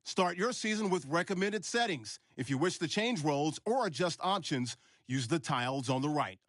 Start your season with recommended settings. If you wish to change roles or adjust options, use the tiles on the right.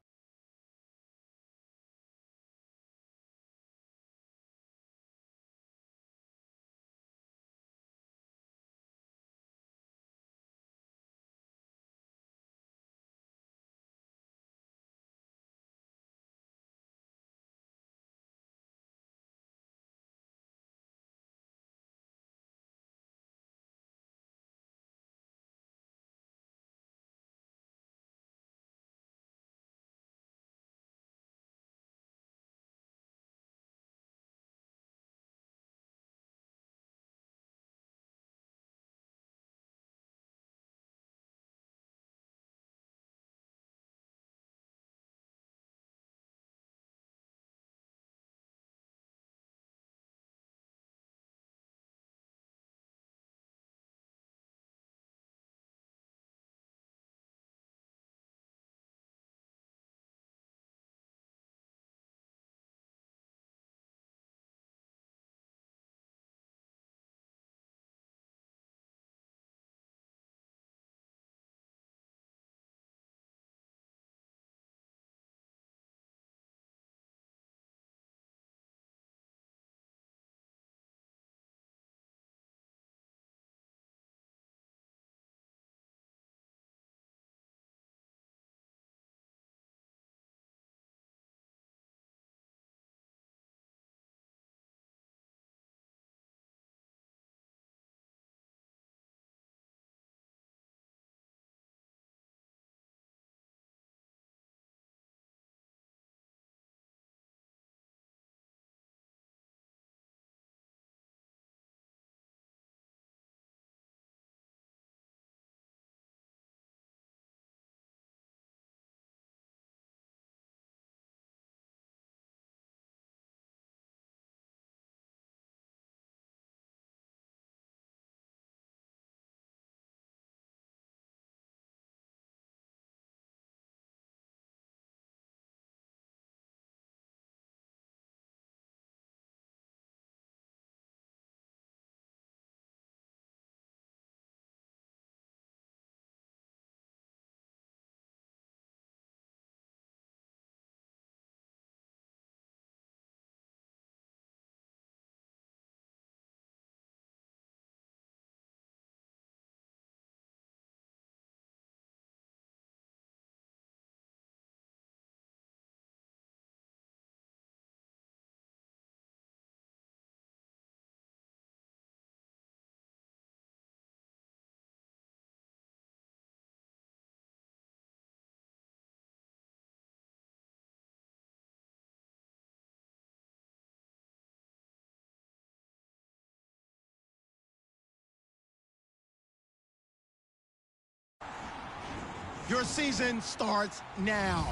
Your season starts now.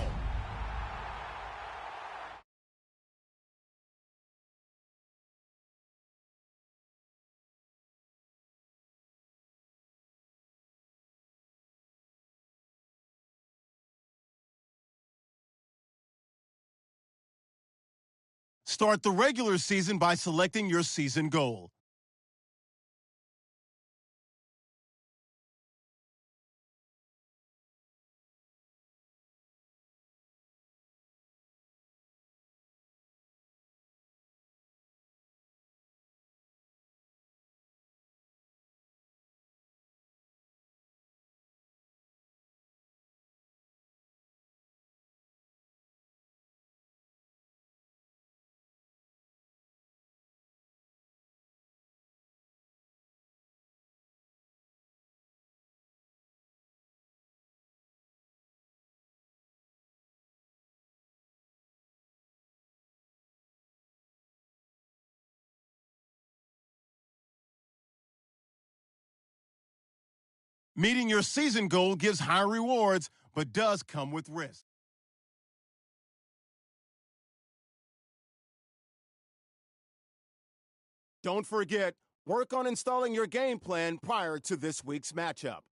Start the regular season by selecting your season goal. Meeting your season goal gives high rewards, but does come with risk. Don't forget, work on installing your game plan prior to this week's matchup.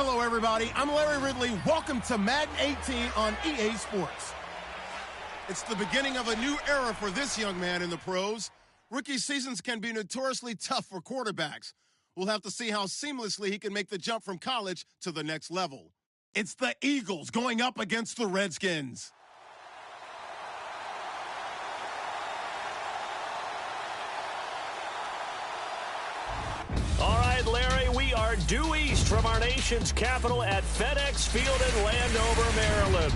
Hello, everybody. I'm Larry Ridley. Welcome to Madden 18 on EA Sports. It's the beginning of a new era for this young man in the pros. Rookie seasons can be notoriously tough for quarterbacks. We'll have to see how seamlessly he can make the jump from college to the next level. It's the Eagles going up against the Redskins. All right, Larry, we are due east from our nation's capital at FedEx Field in Landover, Maryland.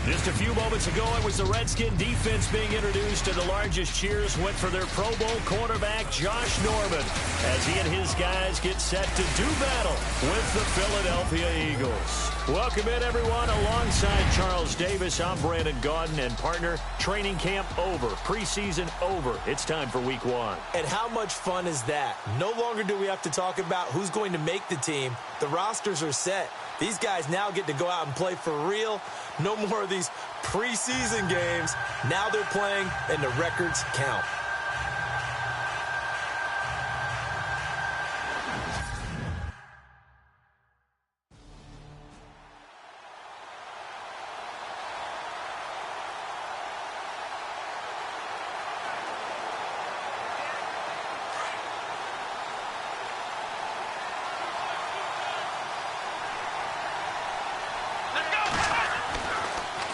Just a few moments ago, it was the Redskin defense being introduced, and the largest cheers went for their Pro Bowl quarterback, Josh Norman, as he and his guys get set to do battle with the Philadelphia Eagles. Welcome in, everyone. Alongside Charles Davis, I'm Brandon Gaudin, and partner, training camp over, preseason over. It's time for week one. And how much fun is that? No longer do we have to talk about who's going to make the team. The rosters are set. These guys now get to go out and play for real. No more of these preseason games. Now they're playing, and the records count.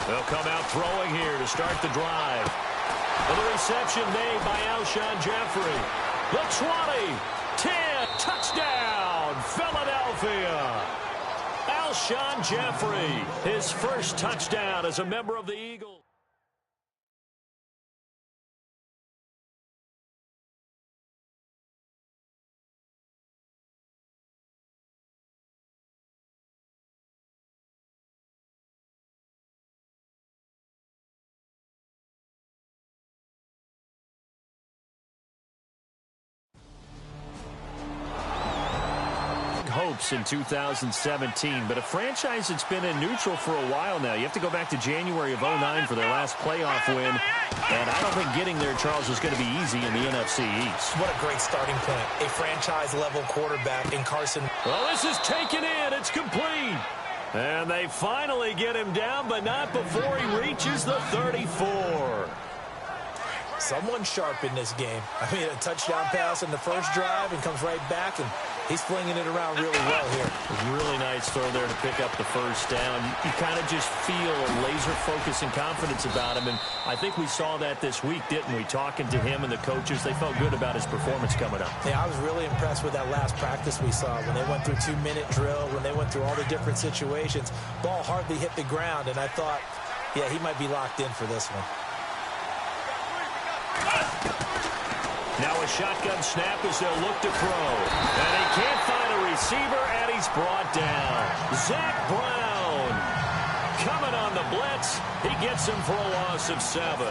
They'll come out throwing here to start the drive. And the reception made by Alshon Jeffrey. The 20, 10, touchdown, Philadelphia. Alshon Jeffrey, his first touchdown as a member of the Eagles. Hopes in 2017, but a franchise that's been in neutral for a while now. You have to go back to January of 09 for their last playoff win, and I don't think getting there, Charles, is going to be easy in the NFC East. What a great starting point. A franchise-level quarterback in Carson. Well, this is taken in. It's complete. And they finally get him down, but not before he reaches the 34. Someone sharp in this game. I mean, a touchdown pass in the first drive and comes right back, and he's flinging it around really well here. Really nice throw there to pick up the first down. You kind of just feel a laser focus and confidence about him, and I think we saw that this week, didn't we? Talking to him and the coaches, they felt good about his performance coming up. Yeah, I was really impressed with that last practice we saw when they went through 2-minute drill, when they went through all the different situations. Ball hardly hit the ground, and I thought, yeah, he might be locked in for this one. Now a shotgun snap as they'll look to throw. And he can't find a receiver, and he's brought down. Zach Brown coming on the blitz. He gets him for a loss of 7.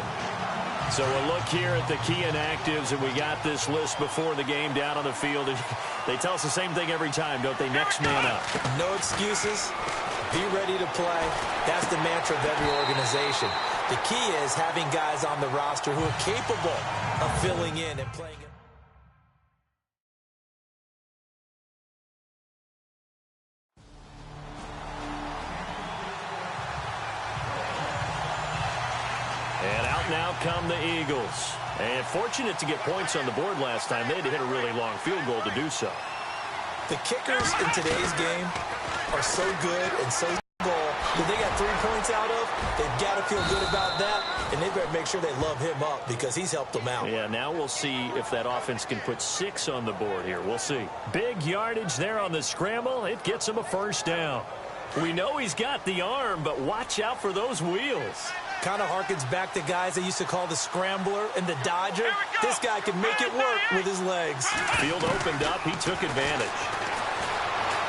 So we'll look here at the key inactives, and we got this list before the game down on the field. They tell us the same thing every time, don't they? Next man up. No excuses. Be ready to play. That's the mantra of every organization. The key is having guys on the roster who are capable of filling in and playing it. And out now come the Eagles. And fortunate to get points on the board last time. They had to hit a really long field goal to do so. The kickers in today's game are so good and so that they got 3 points out of. They've got to feel good about that, and they better make sure they love him up because he's helped them out. Yeah, now we'll see if that offense can put 6 on the board here. We'll see. Big yardage there on the scramble. It gets him a first down. We know he's got the arm, but watch out for those wheels. Kind of harkens back to guys they used to call the scrambler and the dodger. This guy can make it work with his legs. Field opened up. He took advantage.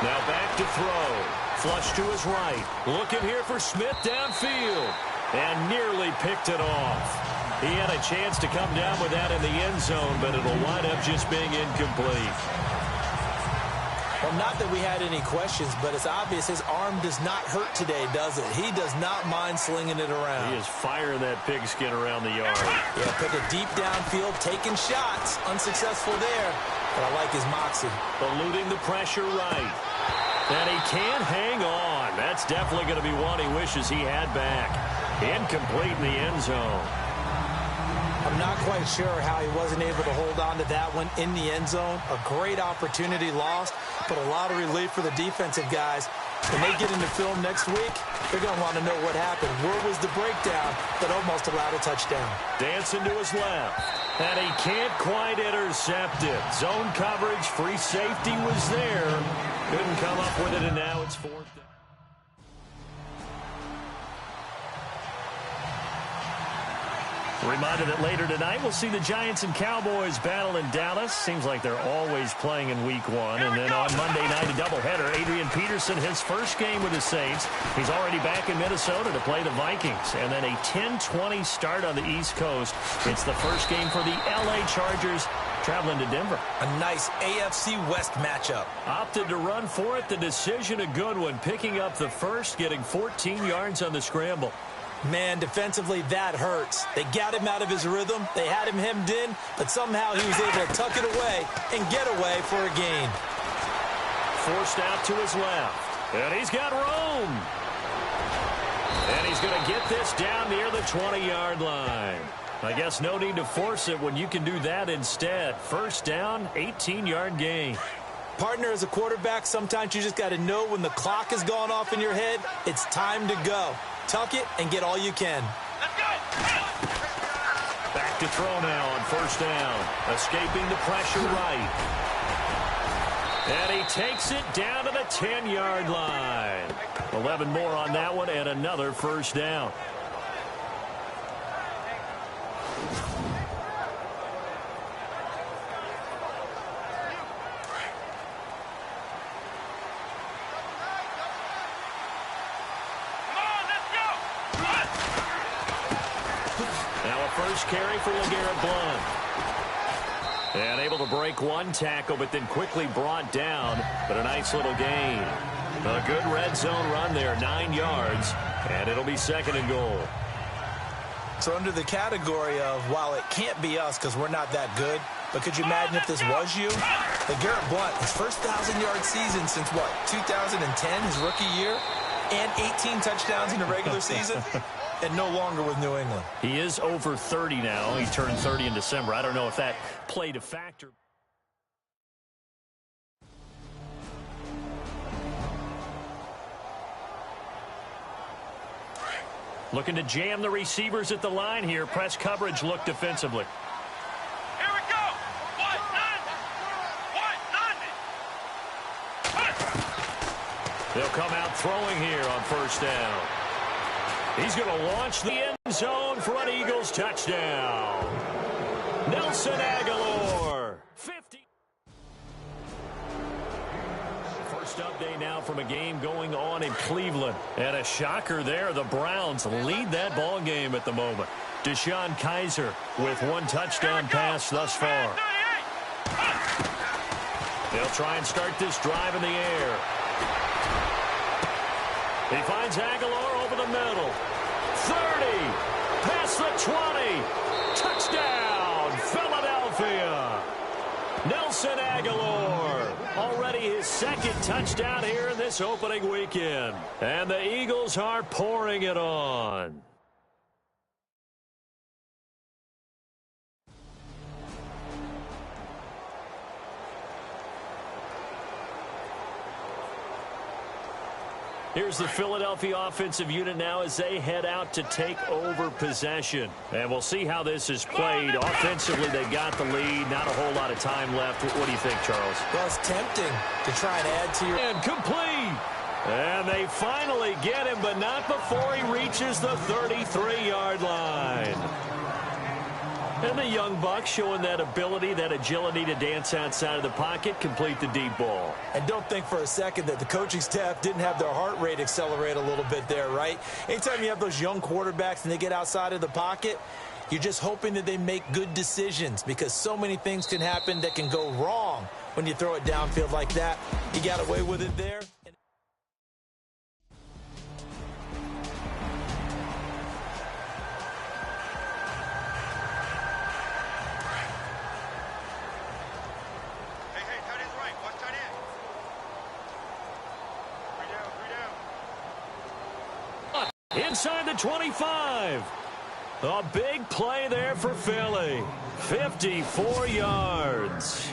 Now back to throw. Flush to his right. Looking here for Smith downfield. And nearly picked it off. He had a chance to come down with that in the end zone, but it'll wind up just being incomplete. Well, not that we had any questions, but it's obvious his arm does not hurt today, does it? He does not mind slinging it around. He is firing that pigskin around the yard. Yeah, put it deep downfield, taking shots. Unsuccessful there, but I like his moxie. Eluding the pressure right. And he can't hang on. That's definitely going to be one he wishes he had back. Incomplete in the end zone. I'm not quite sure how he wasn't able to hold on to that one in the end zone. A great opportunity lost, but a lot of relief for the defensive guys. When they get into film next week, they're going to want to know what happened. Where was the breakdown that almost allowed a touchdown? Dancing to his left. And he can't quite intercept it. Zone coverage, free safety was there. Couldn't come up with it, and now it's fourth down. Reminder that later tonight we'll see the Giants and Cowboys battle in Dallas. Seems like they're always playing in week one. And then on Monday night, a doubleheader. Adrian Peterson, his first game with the Saints. He's already back in Minnesota to play the Vikings. And then a 10-20 start on the East Coast. It's the first game for the L.A. Chargers traveling to Denver. A nice AFC West matchup. Opted to run for it. The decision a good one. Picking up the first, getting 14 yards on the scramble. Man, defensively, that hurts. They got him out of his rhythm. They had him hemmed in, but somehow he was able to tuck it away and get away for a gain. Forced out to his left. And he's got room. And he's going to get this down near the 20-yard line. I guess no need to force it when you can do that instead. First down, 18-yard gain. Partner, as a quarterback, sometimes you just got to know when the clock has gone off in your head, it's time to go. Tuck it and get all you can. Let's go. Back to throw now on first down. Escaping the pressure right. And he takes it down to the 10-yard line. 11 more on that one and another first down. First carry for LeGarrette Blount. And able to break one tackle, but then quickly brought down. But a nice little gain. A good red zone run there, 9 yards. And it'll be second and goal. So under the category of, while it can't be us because we're not that good, but could you imagine if this was you? LeGarrette Blount, his first 1,000-yard season since, what, 2010, his rookie year? And 18 touchdowns in the regular season? And no longer with New England. He is over 30 now. He turned 30 in December. I don't know if that played a factor. Looking to jam the receivers at the line here. Press coverage look defensively. Here we go. They'll come out throwing here on first down. He's going to launch the end zone for an Eagles touchdown. Nelson Aguilar, 50. First update now from a game going on in Cleveland. And a shocker there. The Browns lead that ball game at the moment. Deshaun Kaiser with one touchdown pass thus far. They'll try and start this drive in the air. He finds Aguilar over the middle. 30, past the 20, touchdown, Philadelphia. Nelson Aguilar, already his second touchdown here in this opening weekend. And the Eagles are pouring it on. Here's the Philadelphia offensive unit now as they head out to take over possession. And we'll see how this is played. Offensively, they got the lead. Not a whole lot of time left. What do you think, Charles? Well, it's tempting to try and add to your... And complete. And they finally get him, but not before he reaches the 33-yard line. And the young buck showing that ability, that agility to dance outside of the pocket, complete the deep ball. And don't think for a second that the coaching staff didn't have their heart rate accelerate a little bit there, right? Anytime you have those young quarterbacks and they get outside of the pocket, you're just hoping that they make good decisions because so many things can happen that can go wrong when you throw it downfield like that. He got away with it there. inside the 25. A big play there for Philly. 54 yards.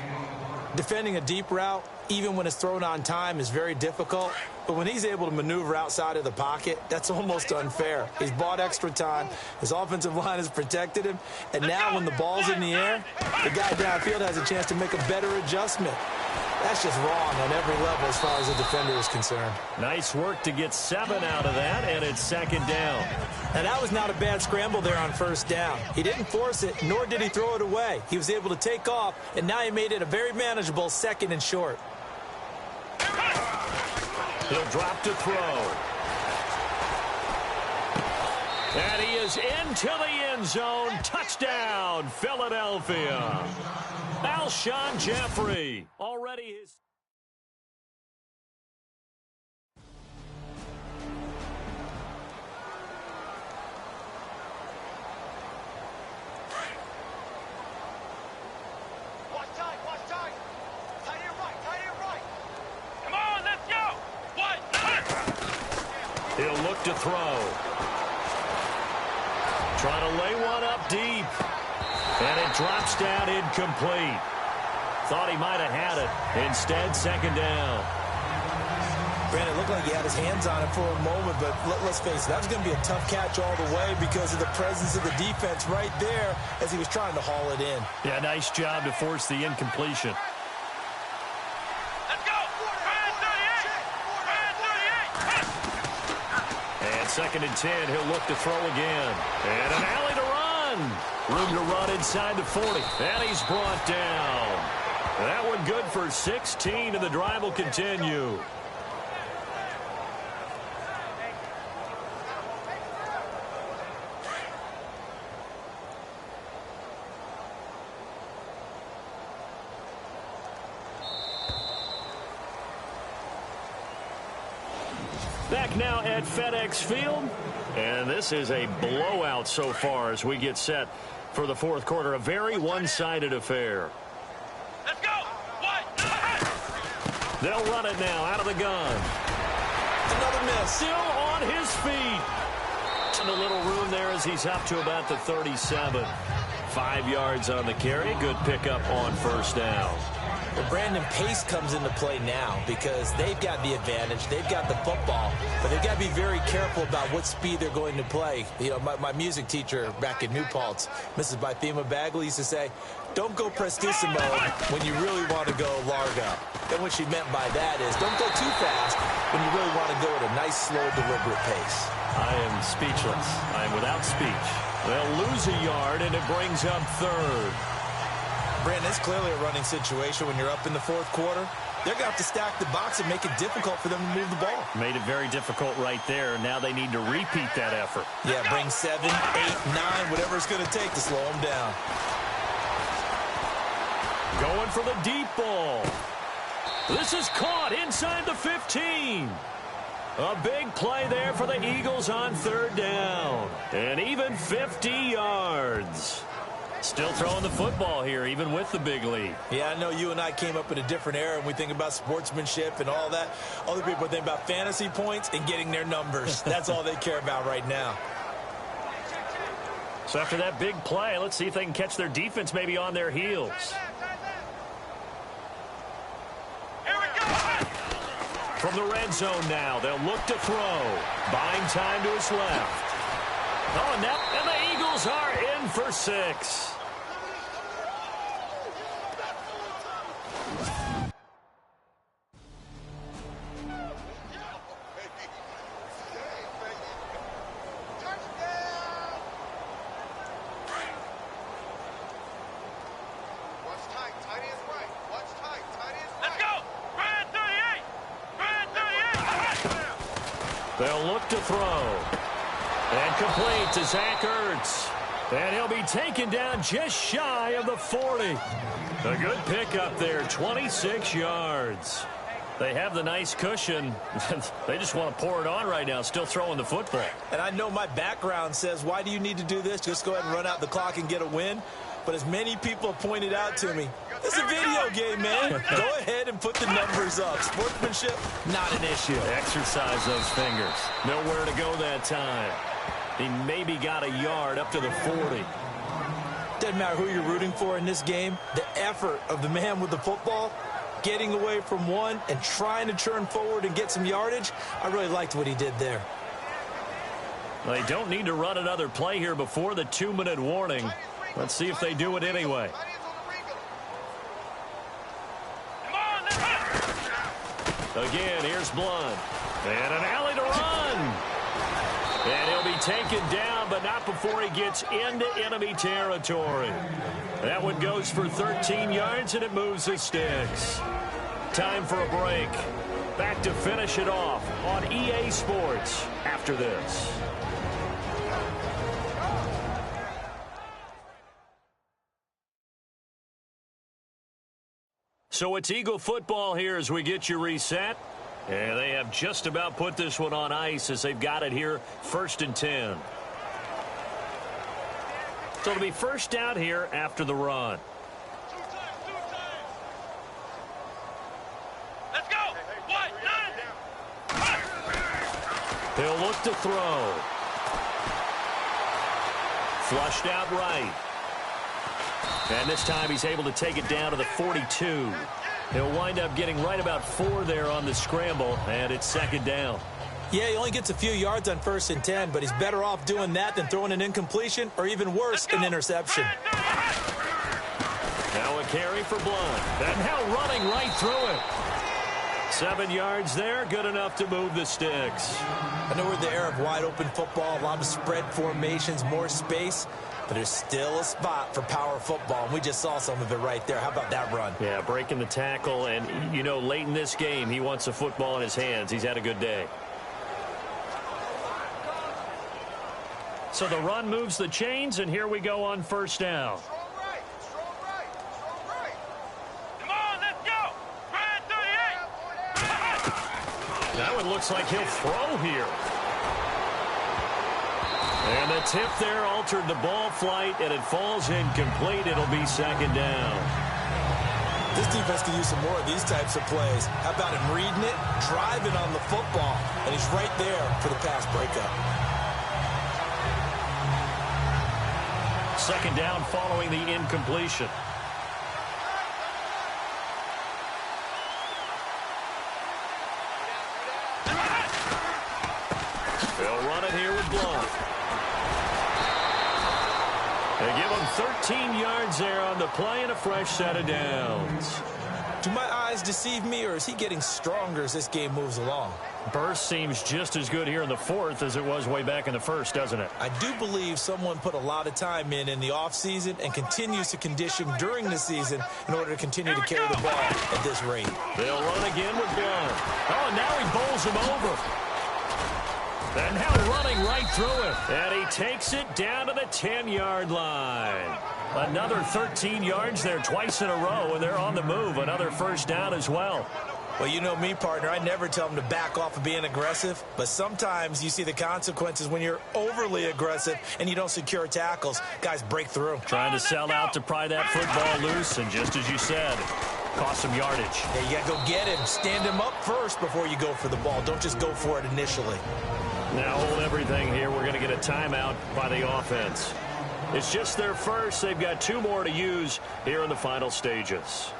Defending a deep route, even when it's thrown on time, is very difficult. But when he's able to maneuver outside of the pocket, that's almost unfair. He's bought extra time. His offensive line has protected him. And now when the ball's in the air, the guy downfield has a chance to make a better adjustment. That's just wrong on every level as far as the defender is concerned. Nice work to get 7 out of that, and it's second down. And that was not a bad scramble there on first down. He didn't force it, nor did he throw it away. He was able to take off, and now he made it a very manageable 2nd and short. He'll drop to throw. And he is into the end zone. Touchdown, Philadelphia. Alshon Jeffrey already his... Watch tight, watch tight. Tight end right. Come on, let's go. He'll look to throw. Trying to lay one up deep. And it drops down incomplete. Thought he might have had it. Instead, second down. Brandon, it looked like he had his hands on it for a moment, but let's face it, that was going to be a tough catch all the way because of the presence of the defense right there as he was trying to haul it in. Yeah, nice job to force the incompletion. Let's go. Brand 38. And second and 10, he'll look to throw again. And an alley to run. Room to run inside the 40. And he's brought down. That one good for 16, and the drive will continue. Back now at FedEx Field. And this is a blowout so far as we get set for the fourth quarter. A very one-sided affair. Let's go. They'll run it now out of the gun. Another miss. Still on his feet. And a little room there as he's up to about the 37. 5 yards on the carry. Good pickup on first down. Well, Brandon, pace comes into play now because they've got the advantage. They've got the football, but they've got to be very careful about what speed they're going to play. You know, my music teacher back in New Paltz, Mrs. Bythema Bagley, used to say, don't go prestissimo when you really want to go largo. And what she meant by that is don't go too fast when you really want to go at a nice, slow, deliberate pace. I am speechless. I am without speech. They'll lose a yard, and it brings up third. Brandon, it's clearly a running situation when you're up in the fourth quarter. They're going to have to stack the box and make it difficult for them to move the ball. Made it very difficult right there. Now they need to repeat that effort. Yeah, bring 7, 8, 9, whatever it's going to take to slow them down. Going for the deep ball. This is caught inside the 15. A big play there for the Eagles on third down. And even 50 yards. Still throwing the football here, even with the big lead. Yeah, I know you and I came up in a different era, and we think about sportsmanship and all that. Other people think about fantasy points and getting their numbers. That's all they care about right now. So after that big play, let's see if they can catch their defense maybe on their heels. Here we go. From the red zone now, they'll look to throw. Buying time to his left. Oh, and the Eagles are in for 6. They'll look to throw. And complete to Zach Ertz. And he'll be taken down just shy of the 40. A good pickup there, 26 yards. They have the nice cushion. They just want to pour it on right now, still throwing the football. And I know my background says, why do you need to do this? Just go ahead and run out the clock and get a win. but as many people have pointed out to me, it's a video game, man. Go ahead and put the numbers up. Sportsmanship, not an issue. Exercise those fingers. Nowhere to go that time. He maybe got a yard up to the 40. Doesn't matter who you're rooting for in this game. The effort of the man with the football, getting away from one and trying to turn forward and get some yardage, I really liked what he did there. They don't need to run another play here before the 2-minute warning. Let's see if they do it anyway. Again, here's Blunt. And an alley to run. And he'll be taken down, but not before he gets into enemy territory. That one goes for 13 yards, and it moves the sticks. Time for a break. Back to finish it off on EA Sports after this. So it's Eagle football here as we get you reset. And they have just about put this one on ice as they've got it here, 1st and 10. So it'll be first down here after the run. Let's go. What? He'll look to throw. Flushed out right. And this time he's able to take it down to the 42. He'll wind up getting right about 4 there on the scramble, and it's 2nd down. Yeah, he only gets a few yards on 1st and 10, but he's better off doing that than throwing an incompletion or even worse, an interception. Now a carry for Blunt. And now running right through it. 7 yards there, good enough to move the sticks. I know we're in the era of wide open football, a lot of spread formations, more space, but there's still a spot for power football, and we just saw some of it right there. How about that run? Yeah, breaking the tackle, and, you know, late in this game, he wants the football in his hands. He's had a good day. So the run moves the chains, and here we go on 1st down. Come on, let's go. Ryan 38. That one looks like he'll throw here. And the tip there altered the ball flight, and it falls incomplete. It'll be 2nd down. This defense can use some more of these types of plays. How about him reading it, driving on the football, and he's right there for the pass breakup. 2nd down following the incompletion. They'll run it here with Blunt. They give him 13 yards there on the play and a fresh set of downs. Do my eyes deceive me, or is he getting stronger as this game moves along? Burst seems just as good here in the 4th as it was way back in the 1st, doesn't it? I do believe someone put a lot of time in the offseason and continues to condition during the season in order to continue to carry the ball at this rate. They'll run again with Blunt. Oh, now he bowls him over. And now running right through it. And he takes it down to the 10-yard line. Another 13 yards there twice in a row, and they're on the move. Another 1st down as well. Well, you know me, partner. I never tell them to back off of being aggressive, but sometimes you see the consequences when you're overly aggressive and you don't secure tackles. Guys break through. Trying to sell out to pry that football loose, and just as you said, cost some yardage. Yeah, you got to go get him. Stand him up first before you go for the ball. Don't just go for it initially. Now hold everything here. We're going to get a timeout by the offense. It's just their first. They've got 2 more to use here in the final stages.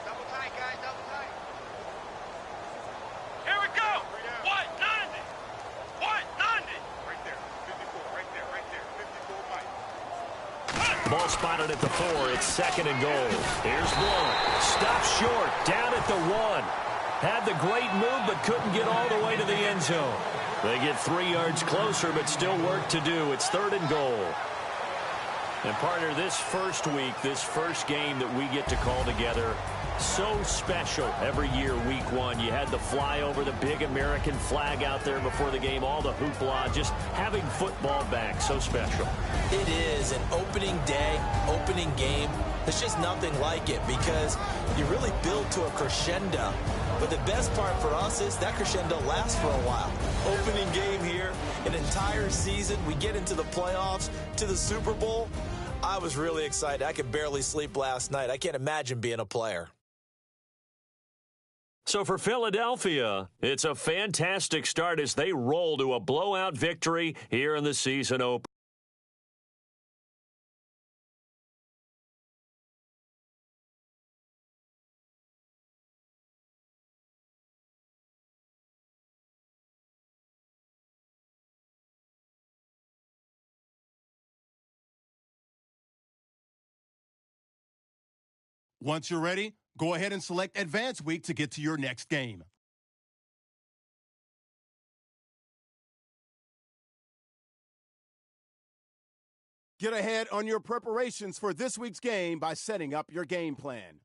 Double tight, guys, double tight. Here we go. What? 90. What? 90. Right there. 54. Right there. Right there. 54, Mike. Ball spotted at the 4. It's 2nd and goal. Here's Blunt. Stops short. Down at the 1. Had the great move, but couldn't get all the way to the end zone. They get 3 yards closer, but still work to do. It's 3rd and goal. And, partner, this first week, this first game that we get to call together, so special every year, week 1. You had the flyover, the big American flag out there before the game, all the hoopla, just having football back, so special. It is an opening day, opening game. There's just nothing like it because you really build to a crescendo. But the best part for us is that crescendo lasts for a while. Opening game here an entire season. We get into the playoffs, to the Super Bowl. I was really excited. I could barely sleep last night. I can't imagine being a player. So for Philadelphia, it's a fantastic start as they roll to a blowout victory here in the season opener. Once you're ready, go ahead and select Advance Week to get to your next game. Get ahead on your preparations for this week's game by setting up your game plan.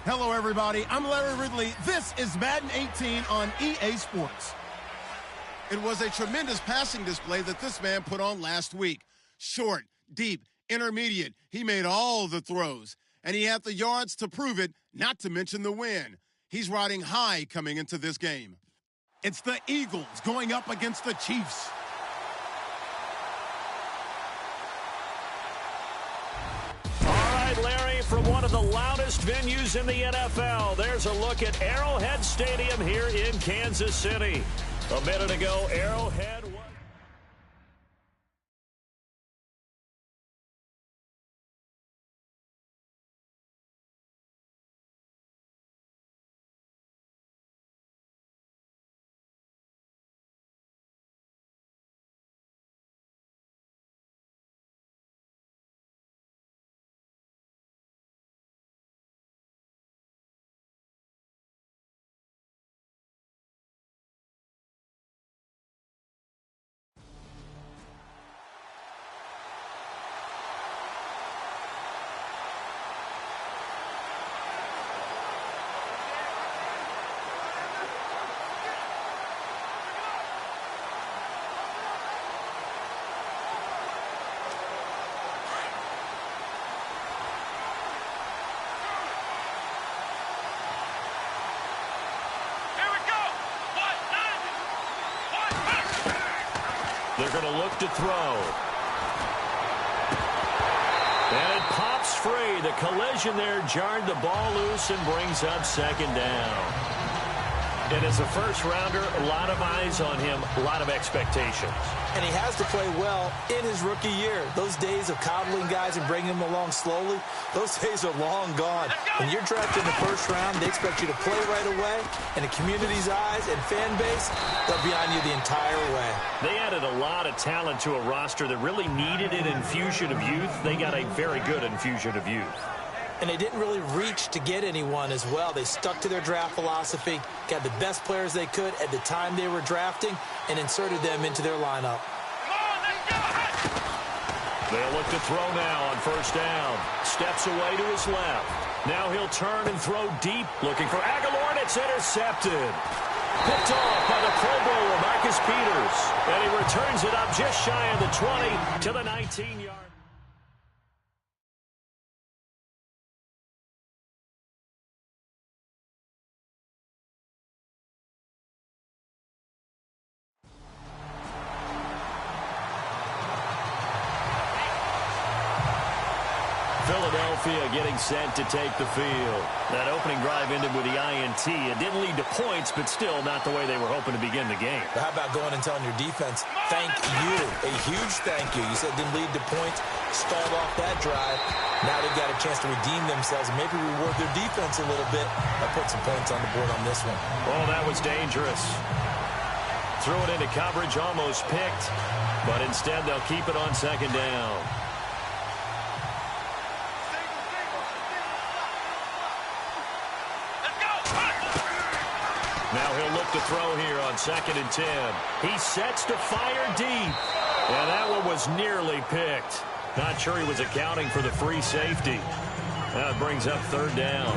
Hello, everybody. I'm Larry Ridley. This is Madden 18 on EA Sports. It was a tremendous passing display that this man put on last week. Short, deep, intermediate. He made all the throws, and he had the yards to prove it, not to mention the win. He's riding high coming into this game. It's the Eagles going up against the Chiefs. Larry, from one of the loudest venues in the NFL, there's a look at Arrowhead Stadium here in Kansas City. A minute ago, Arrowhead was... They're going to look to throw. And it pops free. The collision there jarred the ball loose and brings up second down. And as a first-rounder, a lot of eyes on him, a lot of expectations. And he has to play well in his rookie year. Those days of coddling guys and bringing them along slowly, those days are long gone. When you're drafted in the first round, they expect you to play right away. And the community's eyes and fan base, they'll be on you the entire way. They added a lot of talent to a roster that really needed an infusion of youth. They got a very good infusion of youth. And they didn't really reach to get anyone as well. They stuck to their draft philosophy, got the best players they could at the time they were drafting, and inserted them into their lineup. They'll look to throw now on first down. Steps away to his left. Now he'll turn and throw deep, looking for Aguilar, and it's intercepted. Picked off by the Pro Bowler, Marcus Peters. And he returns it up just shy of the 20 to the 19-yard. Philadelphia getting set to take the field. That opening drive ended with the INT. It didn't lead to points, but still not the way they were hoping to begin the game. How about going and telling your defense, thank you, a huge thank you. You said it didn't lead to points, stalled off that drive. Now they've got a chance to redeem themselves and maybe reward their defense a little bit by putting some points on the board on this one. Oh, that was dangerous. Threw it into coverage, almost picked, but instead they'll keep it on second down. Now he'll look to throw here on 2nd and 10. He sets to fire deep. And that one was nearly picked. Not sure he was accounting for the free safety. Now it brings up 3rd down.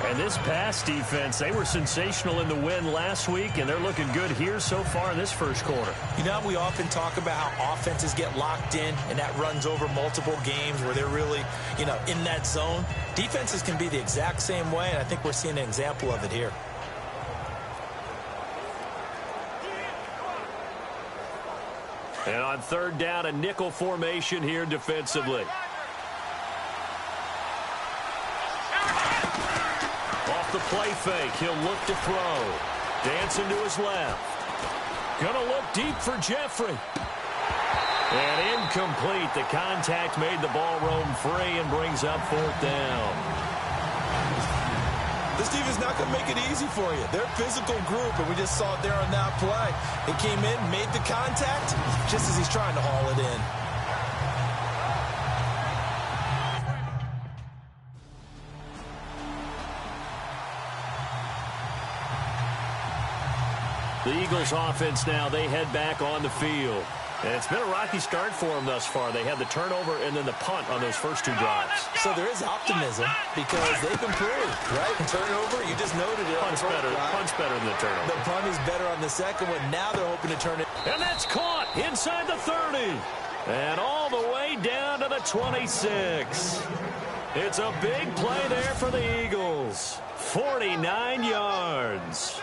And this pass defense, they were sensational in the win last week, and they're looking good here so far in this first quarter. You know, we often talk about how offenses get locked in, and that runs over multiple games where they're really, in that zone. Defenses can be the exact same way, and I think we're seeing an example of it here. And on 3rd down, a nickel formation here defensively. Off the play fake, he'll look to throw. Dancing to his left. Gonna look deep for Jeffrey. And incomplete. The contact made the ball roam free and brings up 4th down. This defense is not going to make it easy for you. They're a physical group, and we just saw it there on that play. He came in, made the contact, just as he's trying to haul it in. The Eagles offense now, they head back on the field. And it's been a rocky start for them thus far. They had the turnover and then the punt on those first 2 drives. So there is optimism because they've improved, right? Turnover, you just noted it. Punt's better than the turnover. The punt is better on the second one. Now they're hoping to turn it. And that's caught inside the 30. And all the way down to the 26. It's a big play there for the Eagles. 49 yards.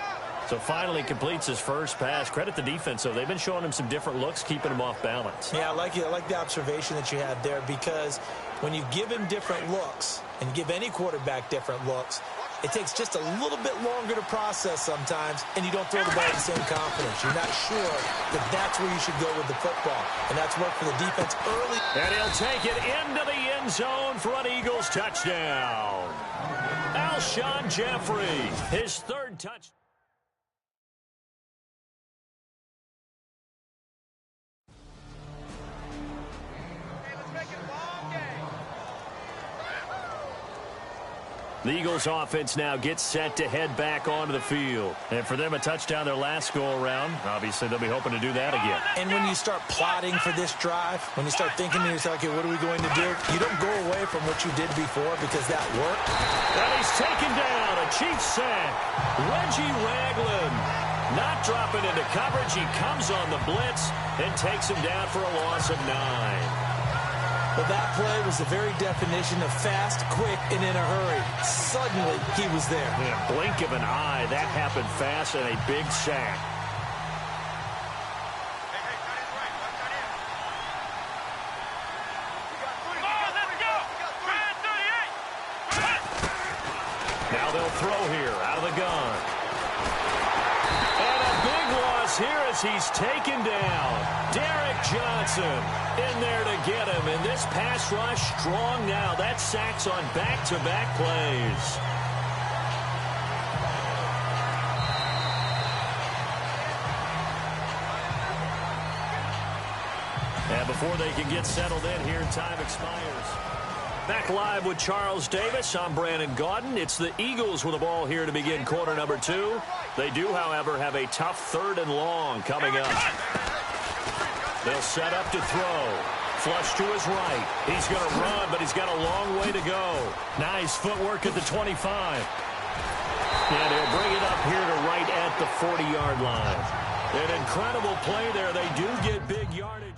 So finally completes his first pass. Credit the defense, though. They've been showing him some different looks, keeping him off balance. Yeah, I like the observation that you had there because when you give him different looks and give any quarterback different looks, it takes just a little bit longer to process sometimes, and you don't throw the ball with the same confidence. You're not sure that that's where you should go with the football, and that's worked for the defense early. And he'll take it into the end zone for an Eagles touchdown. Alshon Jeffrey, his 3rd touchdown. The Eagles offense now gets set to head back onto the field. And for them, a touchdown their last go-around. Obviously, they'll be hoping to do that again. And when you start plotting for this drive, when you start thinking to yourself, okay, what are we going to do? You don't go away from what you did before because that worked. And he's taken down. A Chiefs sack. Reggie Ragland not dropping into coverage. He comes on the blitz and takes him down for a loss of 9. But that play was the very definition of fast, quick, and in a hurry. Suddenly, he was there. In a blink of an eye, that happened fast and a big sack. Now they'll throw here out of the gun. And a big loss here as he's taken down. Derek Johnson in there to get him. And this pass rush strong now. That sacks on back-to-back plays. And before they can get settled in here, time expires. Back live with Charles Davis. I'm Brandon Gaudin. It's the Eagles with the ball here to begin quarter number 2. They do, however, have a tough 3rd and long coming up. They'll set up to throw. Flush to his right. He's going to run, but he's got a long way to go. Nice footwork at the 25. And he'll bring it up here to right at the 40-yard line. An incredible play there. They do get big yardage.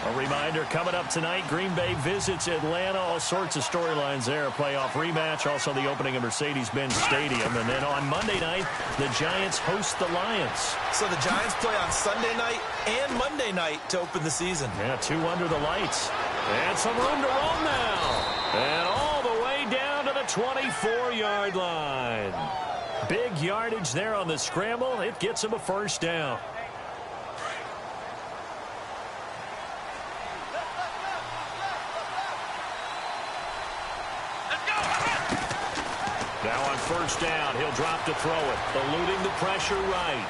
A reminder, coming up tonight, Green Bay visits Atlanta. All sorts of storylines there. A playoff rematch, also the opening of Mercedes-Benz Stadium. And then on Monday night, the Giants host the Lions. So the Giants play on Sunday night and Monday night to open the season. Yeah, 2 under the lights. And some room to roam now. And all the way down to the 24-yard line. Big yardage there on the scramble. It gets him a first down. Now on first down, he'll drop to throw it, eluding the pressure right.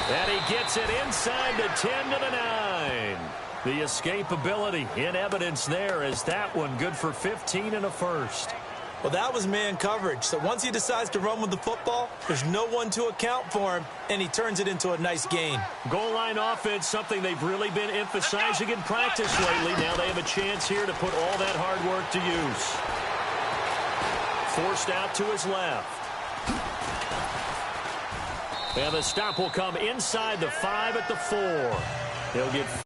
And he gets it inside the 10 to the 9. The escapability in evidence there as that one good for 15 and a first. Well, that was man coverage. So once he decides to run with the football, there's no one to account for him, and he turns it into a nice gain. Goal line offense, something they've really been emphasizing in practice lately. Now they have a chance here to put all that hard work to use. Forced out to his left. And the stop will come inside the 5 at the 4. He'll get